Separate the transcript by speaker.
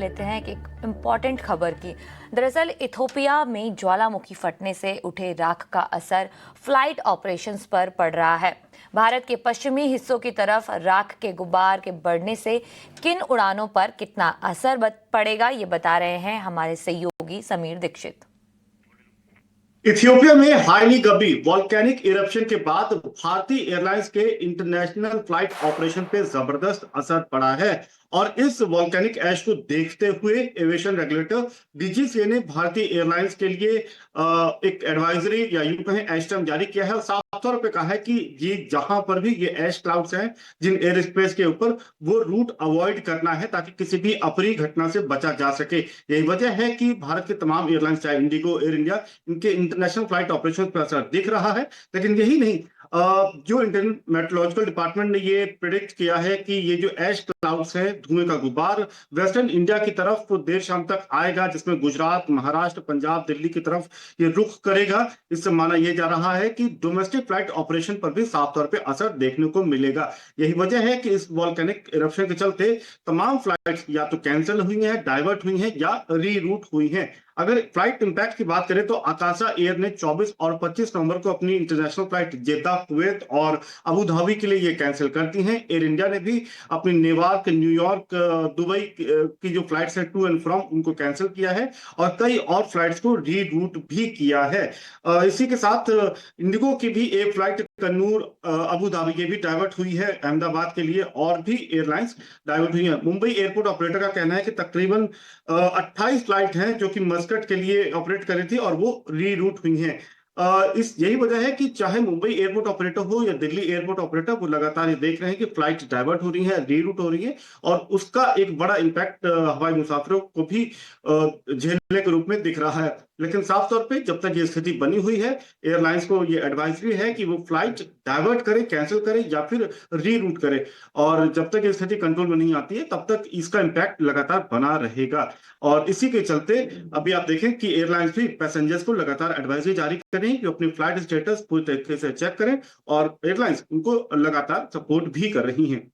Speaker 1: लेते हैं कि एक इम्पॉर्टेंट खबर की। दरअसल इथोपिया में ज्वालामुखी फटने से उठे राख का असर फ्लाइट ऑपरेशंस पर पड़ रहा है। भारत के पश्चिमी हिस्सों की तरफ राख के गुबार के बढ़ने से किन उड़ानों पर कितना असर पड़ेगा, ये बता रहे हैं हमारे सहयोगी समीर दीक्षित।
Speaker 2: इथियोपिया में हाईली गबी वॉल्केनिक इरप्शन के बाद भारतीय एयरलाइंस के इंटरनेशनल फ्लाइट ऑपरेशन पे जबरदस्त असर पड़ा है। और इस वॉल्केनिक ऐश को देखते हुए एविएशन रेगुलेटर डीजीसीए ने भारतीय एयरलाइंस के लिए एक एडवाइजरी या यूं कहें ऐश टर्म जारी किया है और साफ तौर पे कहा है कि ये जहां पर भी ये ऐश क्लाउड्स हैं जिन एयर स्पेस के ऊपर, वो रूट अवॉइड करना है ताकि किसी भी अप्रिय घटना से बचा जा सके। यही वजह है कि भारत के तमाम एयरलाइंस, चाहे इंडिगो, एयर इंडिया, इनके इंटरनेशनल फ्लाइट ऑपरेशन पर असर दिख रहा है। लेकिन यही नहीं, जो इंडियन मेट्रोलॉजिकल डिपार्टमेंट ने ये प्रिडिक्ट किया है कि ये जो ऐश क्लाउड्स है, धुएं का गुबार, वेस्टर्न इंडिया की तरफ देर शाम तक आएगा, जिसमें गुजरात, महाराष्ट्र, पंजाब, दिल्ली की तरफ ये रुख करेगा। इससे माना यह जा रहा है कि डोमेस्टिक फ्लाइट ऑपरेशन पर भी साफ तौर पे असर देखने को मिलेगा। यही वजह है कि इस वॉल्केनिक इरप्शन के चलते तमाम फ्लाइट्स या तो कैंसिल हुई हैं, डाइवर्ट हुई हैं या रीरूट हुई हैं। अगर फ्लाइट इंपैक्ट की बात करें तो आकाशा एयर ने 24 और 25 नवंबर को अपनी इंटरनेशनल फ्लाइट जेद्दा, कुवैत और अबू धाबी के लिए ये कैंसिल करती हैं। एयर इंडिया ने भी अपनी न्यूयॉर्क, न्यूयॉर्क, दुबई की जो फ्लाइट्स हैं टू एंड फ्रॉम, उनको कैंसिल किया है और कई और फ्लाइट्स को रीरूट भी किया है। इसी के साथ इंडिगो की भी एक फ्लाइट कन्नूर, अबू धाबी के भी डाइवर्ट हुई है अहमदाबाद के लिए, और भी एयरलाइंस डाइवर्ट हुई है। मुंबई एयरपोर्ट ऑपरेटर का कहना है कि तकरीबन 28 फ्लाइट हैं जो कि मस्कट के लिए ऑपरेट कर रही थी और वो रीरूट हुई हैं। इस यही वजह है कि चाहे मुंबई एयरपोर्ट ऑपरेटर हो या दिल्ली एयरपोर्ट ऑपरेटर, वो लगातार ये देख रहे हैं कि फ्लाइट डाइवर्ट हो रही है, रीरूट हो रही है, और उसका एक बड़ा इम्पैक्ट हवाई मुसाफिरों को भी झेलने के रूप में दिख रहा है। लेकिन साफ तौर पे जब तक ये स्थिति बनी हुई है, एयरलाइंस को ये एडवाइजरी है कि वो फ्लाइट डाइवर्ट करे, कैंसिल करे या फिर रीरूट करे। और जब तक ये स्थिति कंट्रोल में नहीं आती है तब तक इसका इम्पैक्ट लगातार बना रहेगा। और इसी के चलते अभी आप देखें कि एयरलाइंस भी पैसेंजर्स को लगातार एडवाइजरी जारी कर रही है कि अपनी फ्लाइट स्टेटस पूरी तरीके से चेक करें, और एयरलाइंस उनको लगातार सपोर्ट भी कर रही हैं।